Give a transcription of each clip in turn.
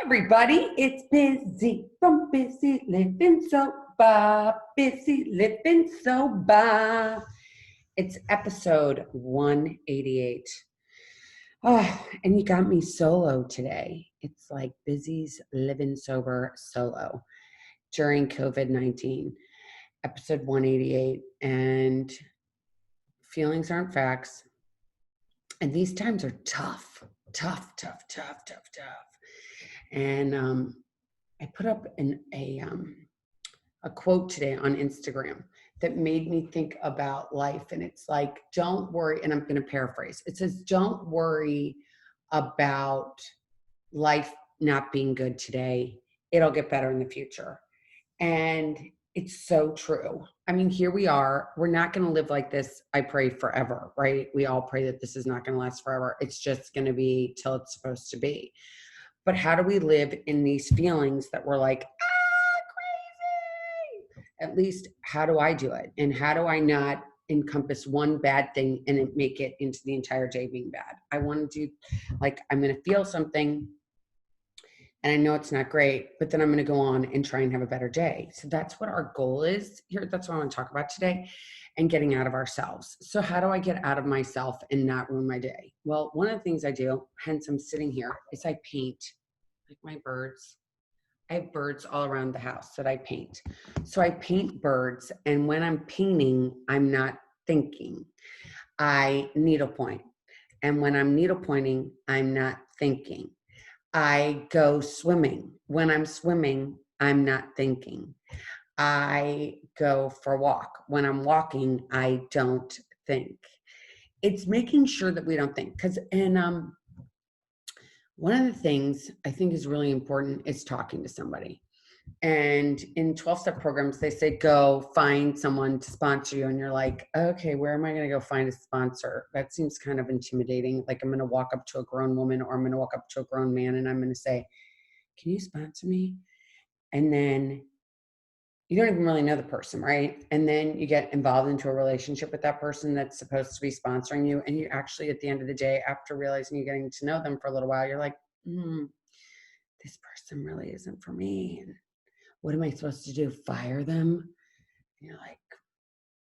Everybody, it's Bizzy from Busy Living Sober. Busy Living Sober. It's episode 188. Oh, and you got me solo today. It's like Busy's Living Sober solo during COVID-19, episode 188. And feelings aren't facts. And these times are tough. And I put up a quote today on Instagram that made me think about life. And it's like, don't worry. And I'm going to paraphrase. It says, don't worry about life not being good today. It'll get better in the future. And it's so true. I mean, here we are. We're not going to live like this, I pray, forever, right? We all pray that this is not going to last forever. It's just going to be till it's supposed to be. But how do we live in these feelings that we're like, crazy? At least, how do I do it? And how do I not encompass one bad thing and make it into the entire day being bad? I want to do, like, I'm going to feel something and I know it's not great, but then I'm going to go on and try and have a better day. So that's what our goal is here. That's what I want to talk about today, and getting out of ourselves. So how do I get out of myself and not ruin my day? Well, one of the things I do, hence I'm sitting here, is I paint, like my birds. I have birds all around the house that I paint. So I paint birds, and when I'm painting, I'm not thinking. I needlepoint. And when I'm needlepointing, I'm not thinking. I go swimming. When I'm swimming, I'm not thinking. I go for a walk. When I'm walking, I don't think. It's making sure that we don't think. One of the things I think is really important is talking to somebody. And in 12-step programs, they say, go find someone to sponsor you. And you're like, okay, where am I going to go find a sponsor? That seems kind of intimidating. Like, I'm going to walk up to a grown woman, or I'm going to walk up to a grown man, and I'm going to say, can you sponsor me? And then you don't even really know the person, right? And then you get involved into a relationship with that person that's supposed to be sponsoring you. And you actually, at the end of the day, after realizing you're getting to know them for a little while, you're like, this person really isn't for me. And what am I supposed to do? Fire them? And you're like,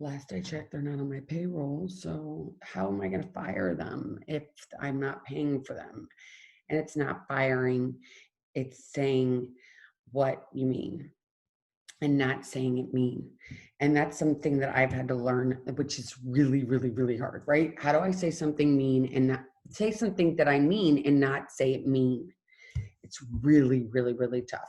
last I checked, they're not on my payroll. So how am I going to fire them if I'm not paying for them? And it's not firing. It's saying what you mean and not saying it mean. And that's something that I've had to learn, which is really, really, really hard, right? How do I say something mean and not say something that I mean and not say it mean? It's really, really, really tough.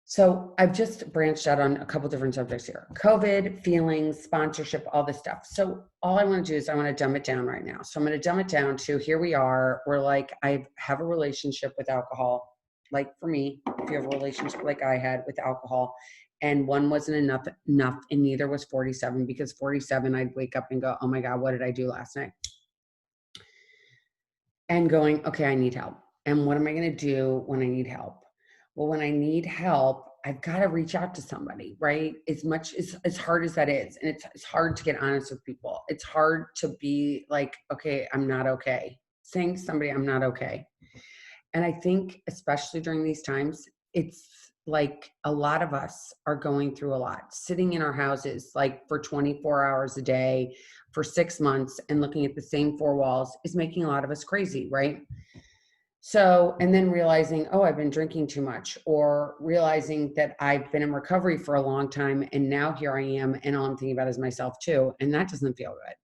So I've just branched out on a couple different subjects here. COVID, feelings, sponsorship, all this stuff. So all I want to do is I want to dumb it down right now. So I'm going to dumb it down to, here we are. We're like, I have a relationship with alcohol. Like, for me, if you have a relationship like I had with alcohol, and one wasn't enough, and neither was 47, because 47, I'd wake up and go, oh my God, what did I do last night? And going, okay, I need help. And what am I going to do when I need help? Well, when I need help, I've got to reach out to somebody, right? As hard as that is. And it's hard to get honest with people. It's hard to be like, okay, I'm not okay. Saying to somebody, I'm not okay. And I think, especially during these times, it's like a lot of us are going through a lot, sitting in our houses like for 24 hours a day for 6 months and looking at the same four walls is making a lot of us crazy, right? So, and then realizing, oh, I've been drinking too much, or realizing that I've been in recovery for a long time and now here I am and all I'm thinking about is myself too. And that doesn't feel good.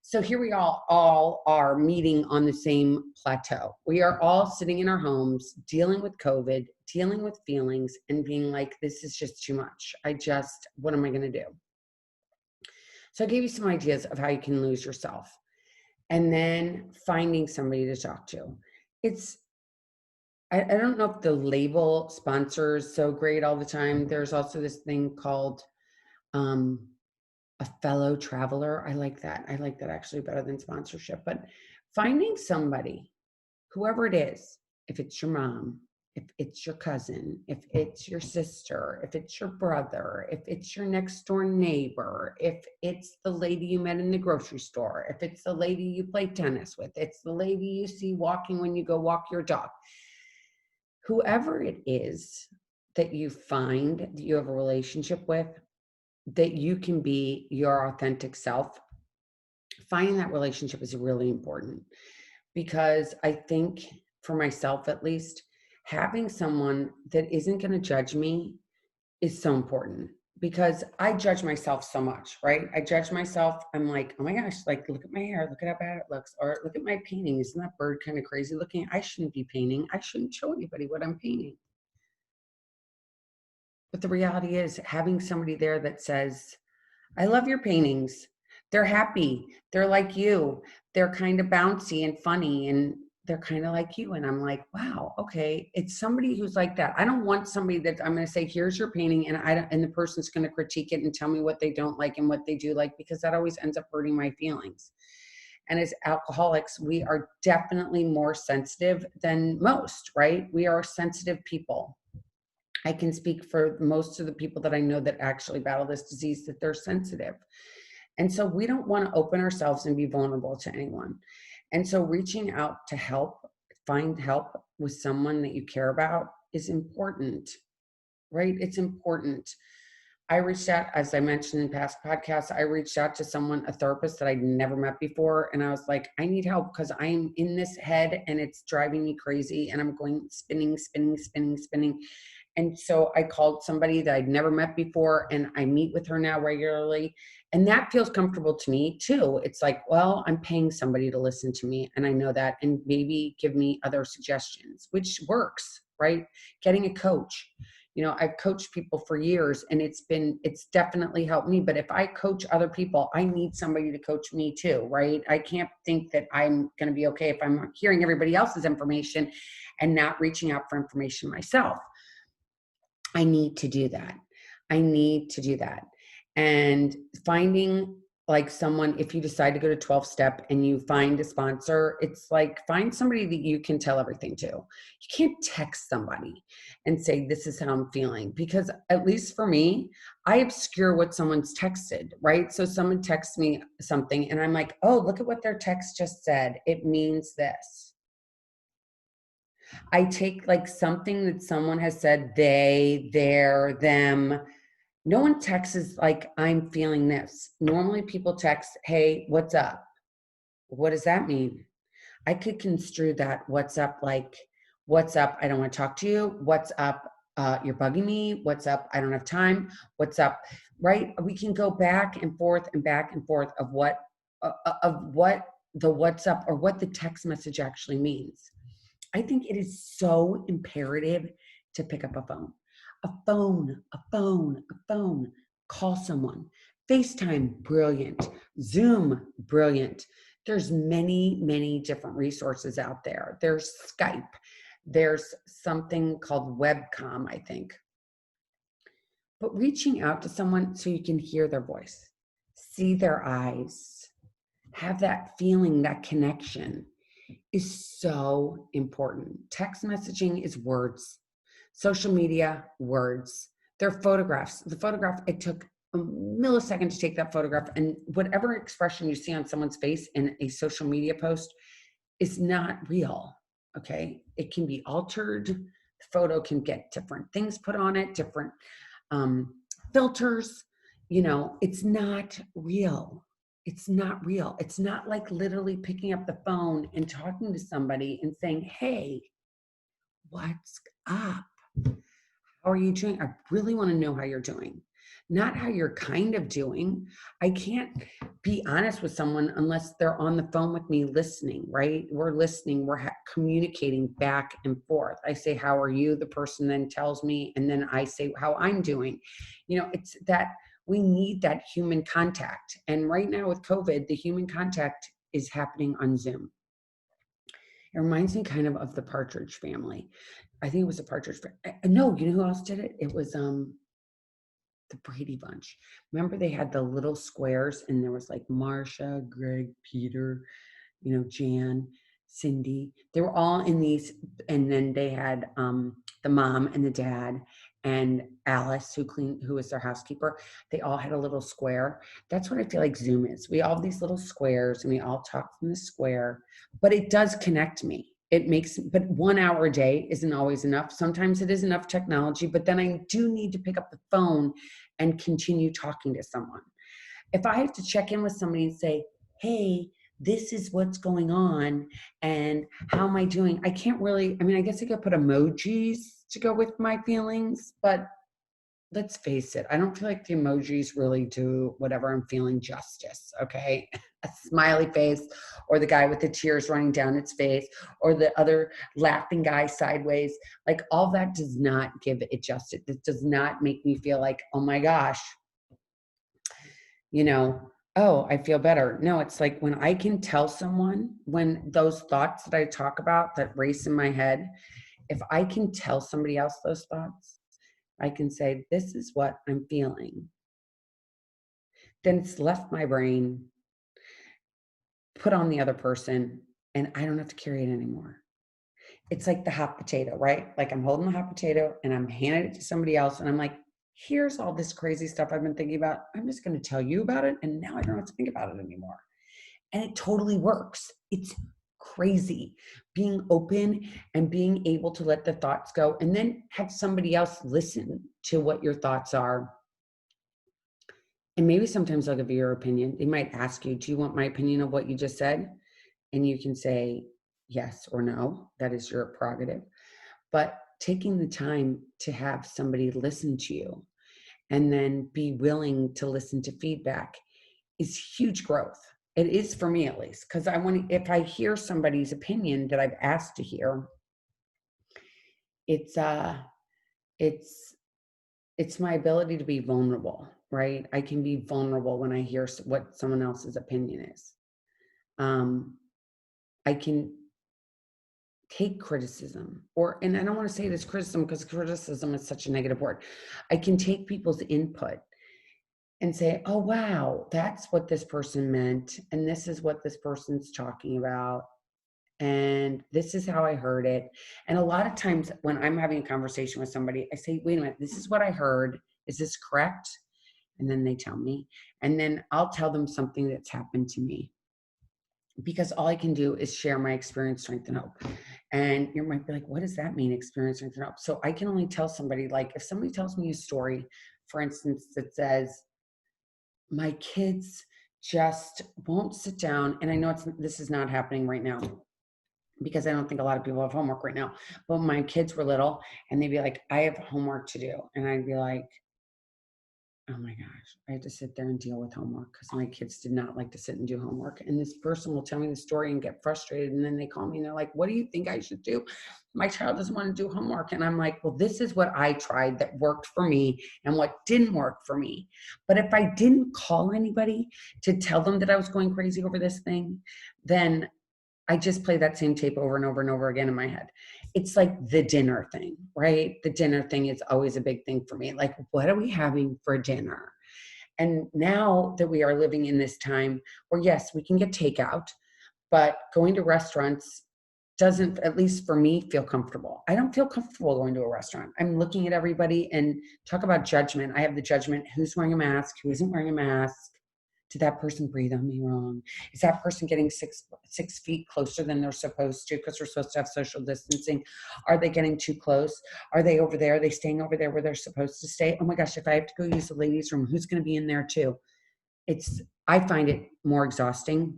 So here we all are meeting on the same plateau. We are all sitting in our homes, dealing with COVID, dealing with feelings, and being like, this is just too much. What am I going to do? So I gave you some ideas of how you can lose yourself, and then finding somebody to talk to. I don't know if the label sponsor is so great all the time. There's also this thing called a fellow traveler. I like that. I like that actually better than sponsorship. But finding somebody, whoever it is, if it's your mom, if it's your cousin, if it's your sister, if it's your brother, if it's your next door neighbor, if it's the lady you met in the grocery store, if it's the lady you play tennis with, it's the lady you see walking when you go walk your dog. whoever it is that you find that you have a relationship with, that you can be your authentic self, finding that relationship is really important, because I think, for myself at least, having someone that isn't going to judge me is so important, because I judge myself so much, right? I judge myself. I'm like, oh my gosh, like, look at my hair, look at how bad it looks, or look at my painting. Isn't that bird kind of crazy looking? I shouldn't be painting. I shouldn't show anybody what I'm painting. But the reality is, having somebody there that says, I love your paintings. They're happy. They're like you. They're kind of bouncy and funny, and they're kind of like you. And I'm like, wow, okay. It's somebody who's like that. I don't want somebody that I'm going to say, here's your painting, and and the person's going to critique it and tell me what they don't like and what they do like, because that always ends up hurting my feelings. And as alcoholics, we are definitely more sensitive than most, right? We are sensitive people. I can speak for most of the people that I know that actually battle this disease, that they're sensitive. And so we don't want to open ourselves and be vulnerable to anyone. And so reaching out to help, find help with someone that you care about is important, right? It's important. I reached out, as I mentioned in past podcasts, I reached out to someone, a therapist that I'd never met before. And I was like, I need help because I'm in this head and it's driving me crazy. And I'm going spinning, spinning, spinning, spinning. And so I called somebody that I'd never met before, and I meet with her now regularly. And that feels comfortable to me too. It's like, well, I'm paying somebody to listen to me, and I know that, and maybe give me other suggestions, which works, right? Getting a coach. I've coached people for years, and it's definitely helped me. But if I coach other people, I need somebody to coach me too, right? I can't think that I'm going to be okay if I'm hearing everybody else's information and not reaching out for information myself. I need to do that. I need to do that. And finding like someone, if you decide to go to 12 step and you find a sponsor, it's like, find somebody that you can tell everything to. You can't text somebody and say, this is how I'm feeling, because at least for me, I obscure what someone's texted, right? So someone texts me something and I'm like, oh, look at what their text just said. It means this. I take like something that someone has said, they, their, them. No one texts like, I'm feeling this. Normally people text, hey, what's up? What does that mean? I could construe that what's up like, what's up? I don't want to talk to you. What's up? You're bugging me. What's up? I don't have time. What's up? Right? We can go back and forth of what the what's up or what the text message actually means. I think it is so imperative to pick up a phone. A phone, a phone, a phone. Call someone. FaceTime, brilliant. Zoom, brilliant. There's many, many different resources out there. There's Skype. There's something called webcam, I think. But reaching out to someone so you can hear their voice, see their eyes, have that feeling, that connection, is so important. Text messaging is words. Social media, words. They're photographs. The photograph, it took a millisecond to take that photograph, and whatever expression you see on someone's face in a social media post is not real, okay? It can be altered. The photo can get different things put on it, different filters. It's not real. It's not real. It's not like literally picking up the phone and talking to somebody and saying, hey, what's up? How are you doing? I really want to know how you're doing, not how you're kind of doing. I can't be honest with someone unless they're on the phone with me listening, right? We're listening, we're communicating back and forth. I say, how are you? The person then tells me, and then I say how I'm doing. It's that we need that human contact. And right now with COVID, the human contact is happening on Zoom. It reminds me kind of the Partridge Family. I think it was a Partridge. No, you know who else did it? It was the Brady Bunch. Remember they had the little squares, and there was like Marsha, Greg, Peter, Jan, Cindy. They were all in these, and then they had the mom and the dad and Alice, who was their housekeeper. They all had a little square. That's what I feel like Zoom is. We all have these little squares, and we all talk from the square, but it does connect me. but 1 hour a day isn't always enough. Sometimes it is enough technology, but then I do need to pick up the phone and continue talking to someone. If I have to check in with somebody and say, hey, this is what's going on and how am I doing? I can't really, I mean, I guess I could put emojis to go with my feelings, but let's face it, I don't feel like the emojis really do whatever I'm feeling justice, okay? A smiley face, or the guy with the tears running down its face, or the other laughing guy sideways. Like, all that does not give it justice. It does not make me feel like, oh my gosh, you know, oh, I feel better. No, it's like when I can tell someone, when those thoughts that I talk about that race in my head, if I can tell somebody else those thoughts, I can say, this is what I'm feeling. Then it's left my brain, put on the other person, and I don't have to carry it anymore. It's like the hot potato, right? Like I'm holding the hot potato and I'm handing it to somebody else, and I'm like, here's all this crazy stuff I've been thinking about. I'm just going to tell you about it. And now I don't have to think about it anymore. And it totally works. It's crazy being open and being able to let the thoughts go and then have somebody else listen to what your thoughts are. And maybe sometimes they'll give you your opinion. They might ask you, do you want my opinion of what you just said? And you can say yes or no. That is your prerogative. But taking the time to have somebody listen to you and then be willing to listen to feedback is huge growth. It is for me, at least, because I want to, if I hear somebody's opinion that I've asked to hear, it's it's it's my ability to be vulnerable, right? I can be vulnerable when I hear what someone else's opinion is. um I can take criticism, and I don't want to say it as criticism because criticism is such a negative word. I can take people's input and say, oh, wow, that's what this person meant. And this is what this person's talking about. And this is how I heard it. And a lot of times when I'm having a conversation with somebody, I say, wait a minute, this is what I heard. Is this correct? And then they tell me. And then I'll tell them something that's happened to me, because all I can do is share my experience, strength, and hope. And you might be like, what does that mean, experience, strength, and hope? So I can only tell somebody, like, if somebody tells me a story, for instance, that says, my kids just won't sit down. And I know this is not happening right now because I don't think a lot of people have homework right now. But my kids were little and they'd be like, I have homework to do. And I'd be like, oh my gosh, I had to sit there and deal with homework because my kids did not like to sit and do homework. And this person will tell me the story and get frustrated. And then they call me and they're like, what do you think I should do? My child doesn't want to do homework. And I'm like, well, this is what I tried that worked for me and what didn't work for me. But if I didn't call anybody to tell them that I was going crazy over this thing, then I just play that same tape over and over and over again in my head. It's like the dinner thing, right? The dinner thing is always a big thing for me. Like, what are we having for dinner? And now that we are living in this time where, yes, we can get takeout, but going to restaurants doesn't, at least for me, feel comfortable. I don't feel comfortable going to a restaurant. I'm looking at everybody, and talk about judgment. I have the judgment, who's wearing a mask, who isn't wearing a mask. Did that person breathe on me wrong? Is that person getting 6 feet closer than they're supposed to because we're supposed to have social distancing? Are they getting too close? Are they over there? Are they staying over there where they're supposed to stay? Oh my gosh, if I have to go use the ladies' room, who's going to be in there too? I find it more exhausting.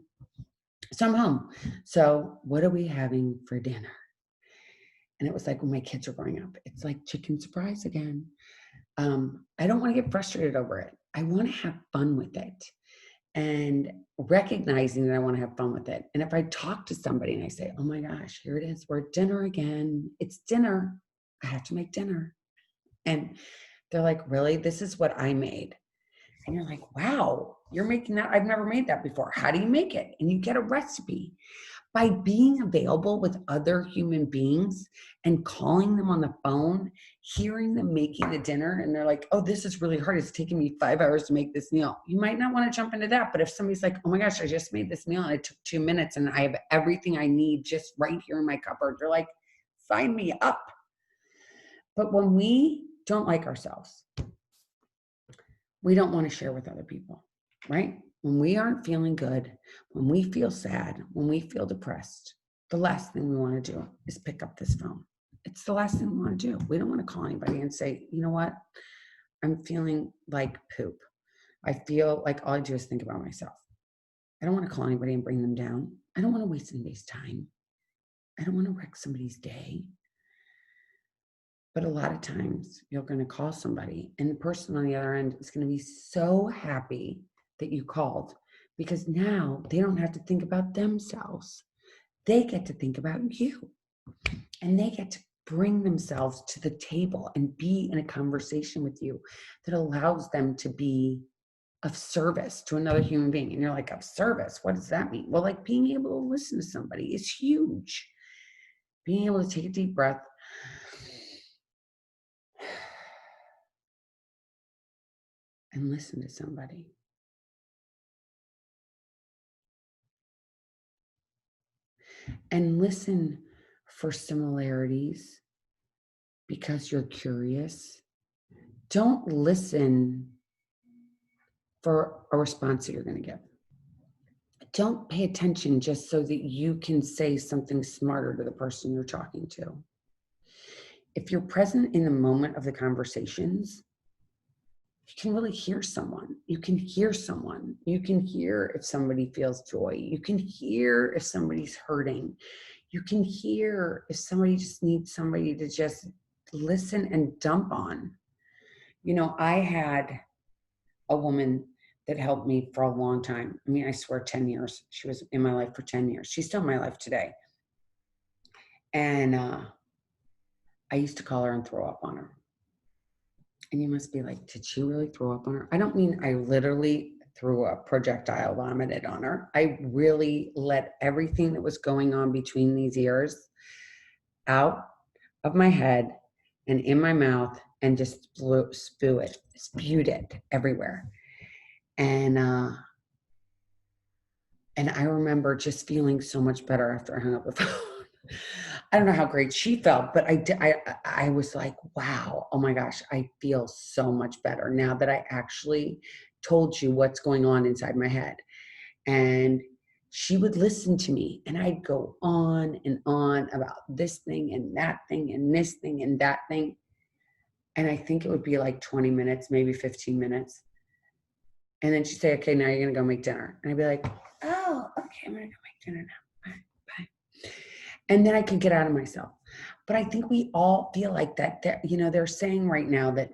So I'm home. So what are we having for dinner? And it was like when my kids were growing up, it's like chicken surprise again. I don't want to get frustrated over it. I want to have fun with it. And recognizing that I want to have fun with it. And if I talk to somebody and I say, oh my gosh, here it is, we're at dinner again. It's dinner. I have to make dinner. And they're like, really? This is what I made. And you're like, wow, you're making that. I've never made that before. How do you make it? And you get a recipe. By being available with other human beings and calling them on the phone, hearing them making the dinner, and they're like, oh, this is really hard. It's taking me 5 hours to make this meal. You might not want to jump into that. But if somebody's like, oh my gosh, I just made this meal and it took 2 minutes and I have everything I need just right here in my cupboard, they're like, sign me up. But when we don't like ourselves, we don't want to share with other people, right? When we aren't feeling good, when we feel sad, when we feel depressed, the last thing we want to do is pick up this phone. It's the last thing we want to do. We don't want to call anybody and say, you know what? I'm feeling like poop. I feel like all I do is think about myself. I don't want to call anybody and bring them down. I don't want to waste anybody's time. I don't want to wreck somebody's day. But a lot of times you're going to call somebody and the person on the other end is going to be so happy that you called because now they don't have to think about themselves. They get to think about you and they get to bring themselves to the table and be in a conversation with you that allows them to be of service to another human being. And you're like, of service? What does that mean? Well, like being able to listen to somebody is huge. Being able to take a deep breath and listen to somebody. And listen for similarities because you're curious. Don't listen for a response that you're going to give. Don't pay attention just so that you can say something smarter to the person you're talking to. If you're present in the moment of the conversations, you can really hear someone. You can hear someone. You can hear if somebody feels joy. You can hear if somebody's hurting. You can hear if somebody just needs somebody to just listen and dump on. You know, I had a woman that helped me for a long time. I mean, I swear 10 years. She was in my life for 10 years. She's still in my life today. And I used to call her and throw up on her. And you must be like, did she really throw up on her? I don't mean I literally threw a projectile vomited on her. I really let everything that was going on between these ears out of my head and in my mouth and just spewed it everywhere. And I remember just feeling so much better after I hung up the phone. I don't know how great she felt, but I was like, wow, oh my gosh, I feel so much better now that I actually told you what's going on inside my head. And she would listen to me and I'd go on and on about this thing and that thing and this thing and that thing. And I think it would be like 20 minutes, maybe 15 minutes. And then she'd say, okay, now you're going to go make dinner. And I'd be like, oh, okay, I'm going to go make dinner now. Bye. And then I could get out of myself. But I think we all feel like that. You know, they're saying right now that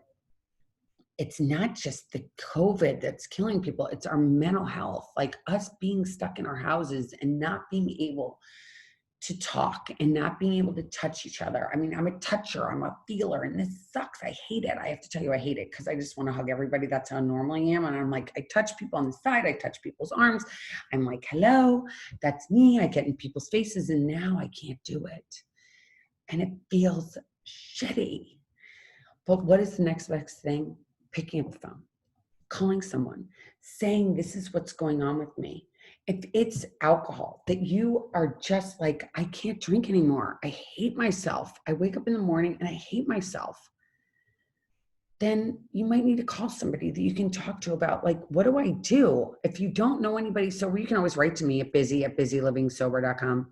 it's not just the COVID that's killing people. It's our mental health, like us being stuck in our houses and not being able to talk and not being able to touch each other. I mean, I'm a toucher, I'm a feeler, and this sucks. I hate it. I have to tell you, I hate it because I just want to hug everybody. That's how normal I am. And I'm like, I touch people on the side, I touch people's arms. I'm like, hello, that's me. I get in people's faces, and now I can't do it. And it feels shitty. But what is the next best thing? Picking up the phone, calling someone, saying, this is what's going on with me. If it's alcohol that you are just like, I can't drink anymore, I hate myself, I wake up in the morning and I hate myself, then you might need to call somebody that you can talk to about, like, what do I do? If you don't know anybody sober, you can always write to me at bizzy@bizzyLivingSober.com.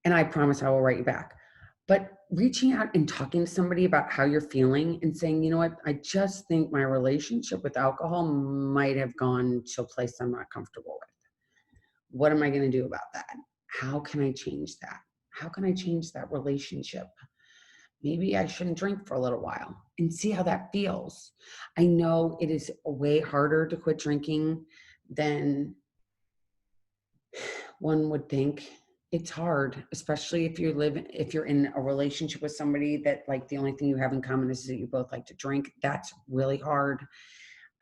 And I promise I will write you back. But reaching out and talking to somebody about how you're feeling and saying, you know what, I just think my relationship with alcohol might have gone to a place I'm not comfortable with. What am I going to do about that? How can I change that? How can I change that relationship? Maybe I shouldn't drink for a little while and see how that feels. I know it is way harder to quit drinking than one would think. It's hard, especially if you're in a relationship with somebody that, like, the only thing you have in common is that you both like to drink. That's really hard.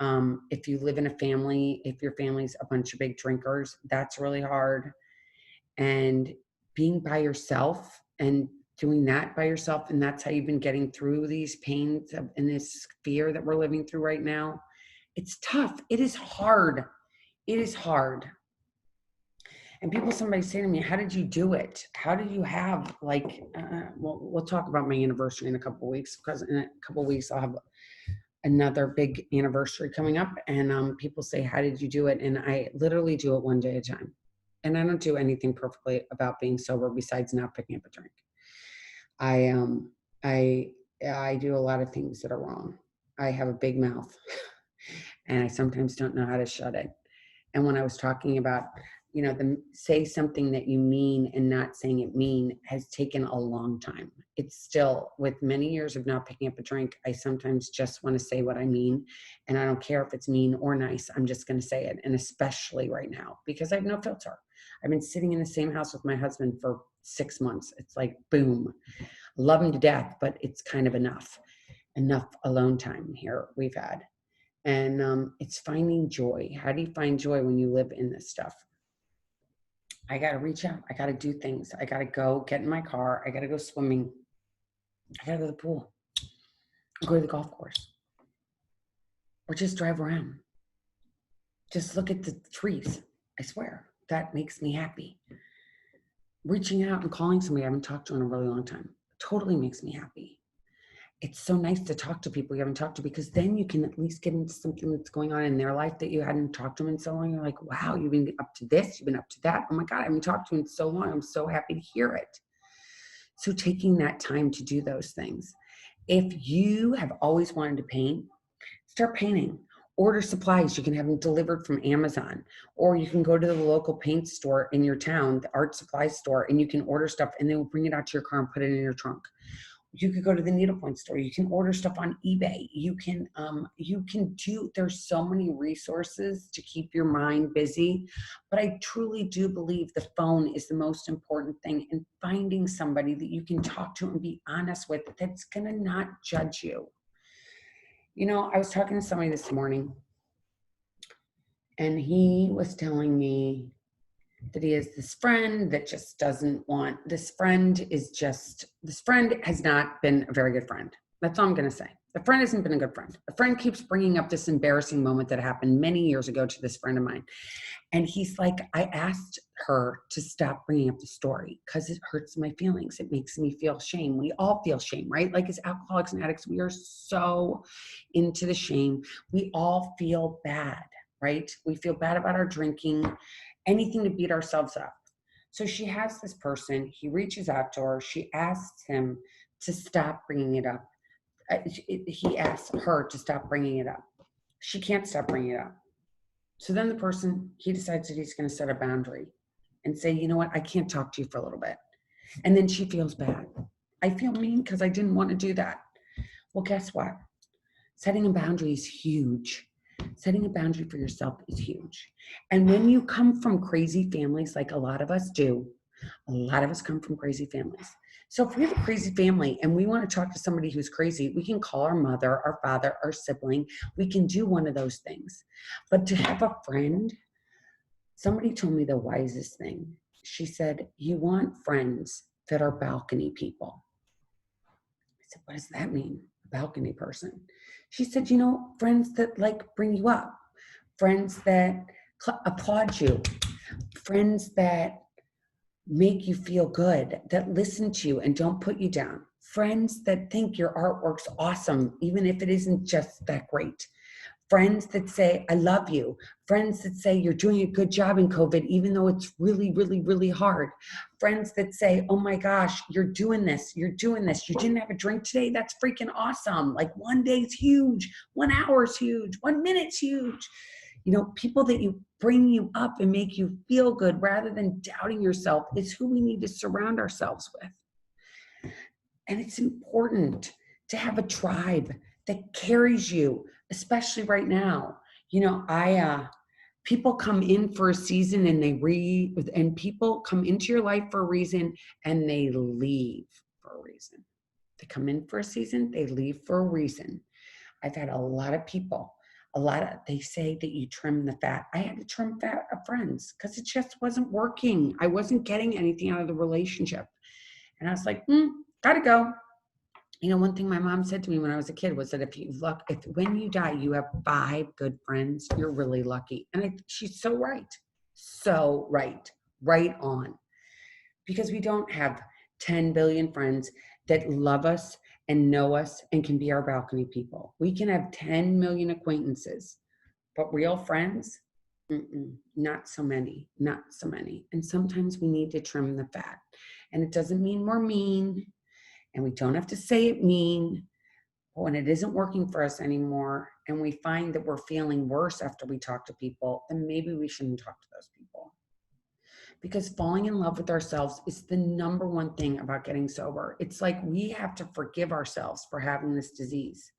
If you live in a family, if your family's a bunch of big drinkers, that's really hard. And being by yourself and doing that by yourself, and that's how you've been getting through these pains and this fear that we're living through right now. It's tough. It is hard. It is hard. And somebody say to me, how did you do it? How did you have, like, well, we'll talk about my anniversary in a couple of weeks, because in a couple of weeks I'll have another big anniversary coming up. And people say, how did you do it? And I literally do it one day at a time. And I don't do anything perfectly about being sober besides not picking up a drink. I I I do a lot of things that are wrong. I have a big mouth and I sometimes don't know how to shut it. And when I was talking about, the say something that you mean and not saying it mean has taken a long time. It's still, with many years of not picking up a drink, I sometimes just want to say what I mean. And I don't care if it's mean or nice. I'm just going to say it. And especially right now, because I have no filter. I've been sitting in the same house with my husband for 6 months. It's like, boom, love him to death, but it's kind of enough alone time here we've had. And it's finding joy. How do you find joy when you live in this stuff? I got to reach out. I got to do things. I got to go get in my car. I got to go swimming. I got to go to the pool. Go to the golf course. Or just drive around. Just look at the trees. I swear, that makes me happy. Reaching out and calling somebody I haven't talked to in a really long time totally makes me happy. It's so nice to talk to people you haven't talked to, because then you can at least get into something that's going on in their life that you hadn't talked to them in so long. You're like, wow, you've been up to this, you've been up to that. Oh my God, I haven't talked to you in so long. I'm so happy to hear it. So taking that time to do those things. If you have always wanted to paint, start painting. Order supplies. You can have them delivered from Amazon, or you can go to the local paint store in your town, the art supply store, and you can order stuff and they will bring it out to your car and put it in your trunk. You could go to the needlepoint store. You can order stuff on eBay. You can do, there's so many resources to keep your mind busy. But I truly do believe the phone is the most important thing, and finding somebody that you can talk to and be honest with that's going to not judge you. I was talking to somebody this morning and he was telling me that he has this friend that just doesn't want, this friend has not been a very good friend. That's all I'm going to say. The friend hasn't been a good friend. The friend keeps bringing up this embarrassing moment that happened many years ago to this friend of mine. And he's like, I asked her to stop bringing up the story because it hurts my feelings. It makes me feel shame. We all feel shame, right? Like as alcoholics and addicts, we are so into the shame. We all feel bad, right? We feel bad about our drinking, anything to beat ourselves up. So she has this person, he reaches out to her, she asks him to stop bringing it up. He asks her to stop bringing it up. She can't stop bringing it up. So then the person, he decides that he's going to set a boundary and say, you know what, I can't talk to you for a little bit. And then she feels bad. I feel mean because I didn't want to do that. Well, guess what? Setting a boundary is huge. Setting a boundary for yourself is huge. And when you come from crazy families, like a lot of us do, a lot of us come from crazy families. So if we have a crazy family and we want to talk to somebody who's crazy, we can call our mother, our father, our sibling. We can do one of those things. But to have a friend, somebody told me the wisest thing. She said, you want friends that are balcony people. I said, what does that mean? A balcony person. She said, friends that like bring you up, friends that applaud you, friends that make you feel good, that listen to you and don't put you down, friends that think your artwork's awesome, even if it isn't just that great, friends that say, I love you, friends that say you're doing a good job in COVID, even though it's really, really, really hard, friends that say, oh my gosh, you're doing this, you didn't have a drink today, that's freaking awesome. Like 1 day's huge, 1 hour's huge, 1 minute's huge. People that you bring you up and make you feel good rather than doubting yourself is who we need to surround ourselves with. And it's important to have a tribe that carries you, especially right now. People come in for a season and people come into your life for a reason and they leave for a reason. They come in for a season, they leave for a reason. I've had a lot of people, they say that you trim the fat. I had to trim fat of friends because it just wasn't working. I wasn't getting anything out of the relationship. And I was like, gotta go. One thing my mom said to me when I was a kid was that if when you die, you have 5 good friends, you're really lucky. And she's so right. So right. Right on. Because we don't have 10 billion friends that love us and know us and can be our balcony people. We can have 10 million acquaintances, but real friends, Not so many, not so many. And sometimes we need to trim the fat. And it doesn't mean we're mean, and we don't have to say it mean. But when it isn't working for us anymore, and we find that we're feeling worse after we talk to people, then maybe we shouldn't talk to those people. Because falling in love with ourselves is the number one thing about getting sober. It's like we have to forgive ourselves for having this disease,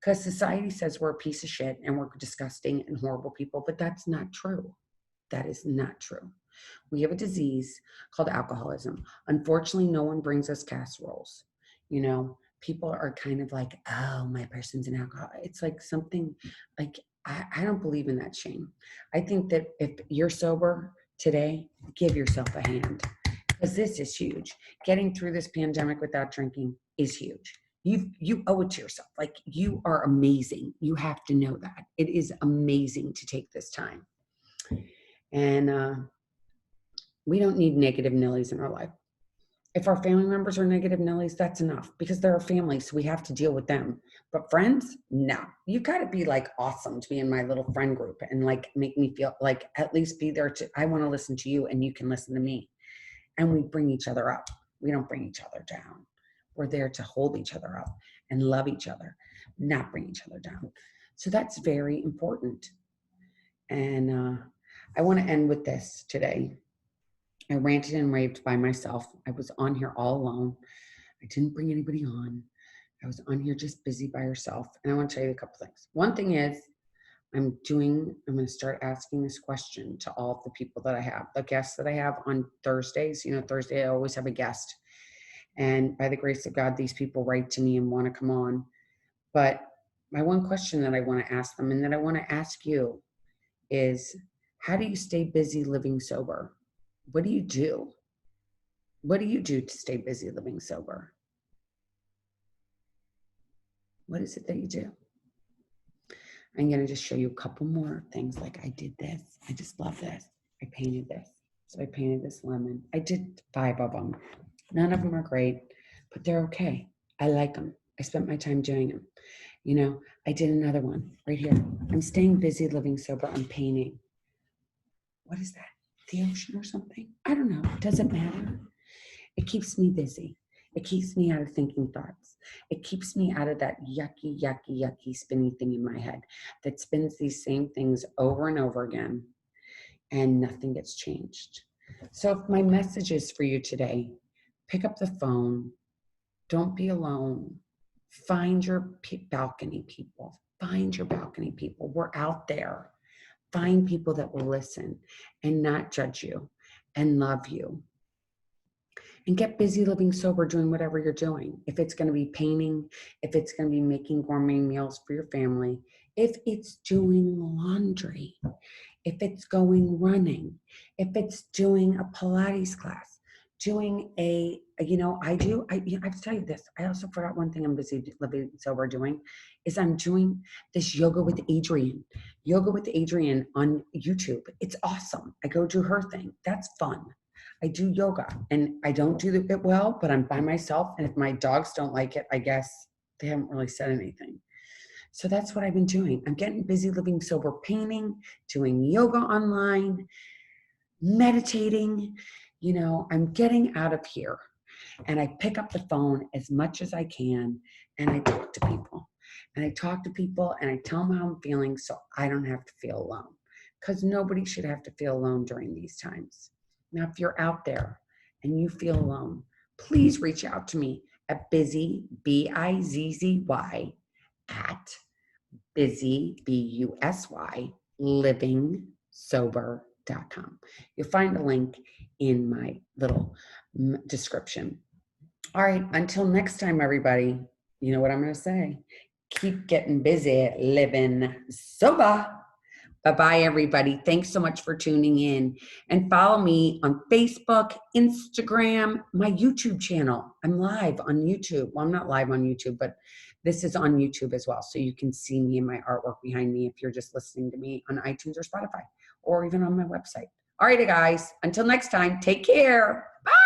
because society says we're a piece of shit and we're disgusting and horrible people, but that's not true. That is not true. We have a disease called alcoholism. Unfortunately, no one brings us casseroles. You know, people are kind of like, oh, my person's an alcoholic. It's like something like, I don't believe in that shame. I think that if you're sober today, give yourself a hand, because this is huge. Getting through this pandemic without drinking is huge. You owe it to yourself. Like, you are amazing. You have to know that. It is amazing to take this time. And we don't need negative Nellies in our life. If our family members are negative Nellies, that's enough, because they're our family, so we have to deal with them. But friends, no. You got to be like awesome to be in my little friend group and like make me feel like at least be there to, I want to listen to you and you can listen to me. And we bring each other up. We don't bring each other down. We're there to hold each other up and love each other, not bring each other down. So that's very important. And I want to end with this today. I ranted and raved by myself. I was on here all alone. I didn't bring anybody on. I was on here just busy by herself. And I want to tell you a couple things. One thing is, I'm going to start asking this question to all of the people that I have, the guests that I have on Thursdays. You know, Thursday, I always have a guest. And by the grace of God, these people write to me and want to come on. But my one question that I want to ask them and that I want to ask you is, how do you stay busy living sober? What do you do? What do you do to stay busy living sober? What is it that you do? I'm going to just show you a couple more things. Like, I did this. I just love this. I painted this. So I painted this lemon. I did 5 of them. None of them are great, but they're okay. I like them. I spent my time doing them. You know, I did another one right here. I'm staying busy living sober. I'm painting. What is that? The ocean or something? I don't know. It doesn't matter. It keeps me busy. It keeps me out of thinking thoughts. It keeps me out of that yucky, yucky, yucky spinny thing in my head that spins these same things over and over again, and nothing gets changed. So if my message is for you today, pick up the phone. Don't be alone. Find your balcony people. Find your balcony people. We're out there. Find people that will listen and not judge you and love you. And get busy living sober, doing whatever you're doing. If it's going to be painting, if it's going to be making gourmet meals for your family, if it's doing laundry, if it's going running, if it's doing a Pilates class, doing I have to tell you this. I also forgot one thing I'm busy living sober doing is I'm doing this yoga with Adrienne on YouTube. It's awesome. I go do her thing. That's fun. I do yoga and I don't do it well, but I'm by myself. And if my dogs don't like it, I guess they haven't really said anything. So that's what I've been doing. I'm getting busy living sober, painting, doing yoga online, meditating. You know, I'm getting out of here and I pick up the phone as much as I can and I talk to people. And I talk to people and I tell them how I'm feeling so I don't have to feel alone, because nobody should have to feel alone during these times. Now, if you're out there and you feel alone, please reach out to me at Bizzy, Bizzy, at Bizzy, Busy, livingsober.com. You'll find a link in my little description. All right, until next time, everybody, you know what I'm going to say. Keep getting busy living sober. Bye-bye, everybody. Thanks so much for tuning in. And follow me on Facebook, Instagram, my YouTube channel. I'm live on YouTube. Well, I'm not live on YouTube, but this is on YouTube as well. So you can see me and my artwork behind me if you're just listening to me on iTunes or Spotify, or even on my website. All right, guys. Until next time, take care. Bye.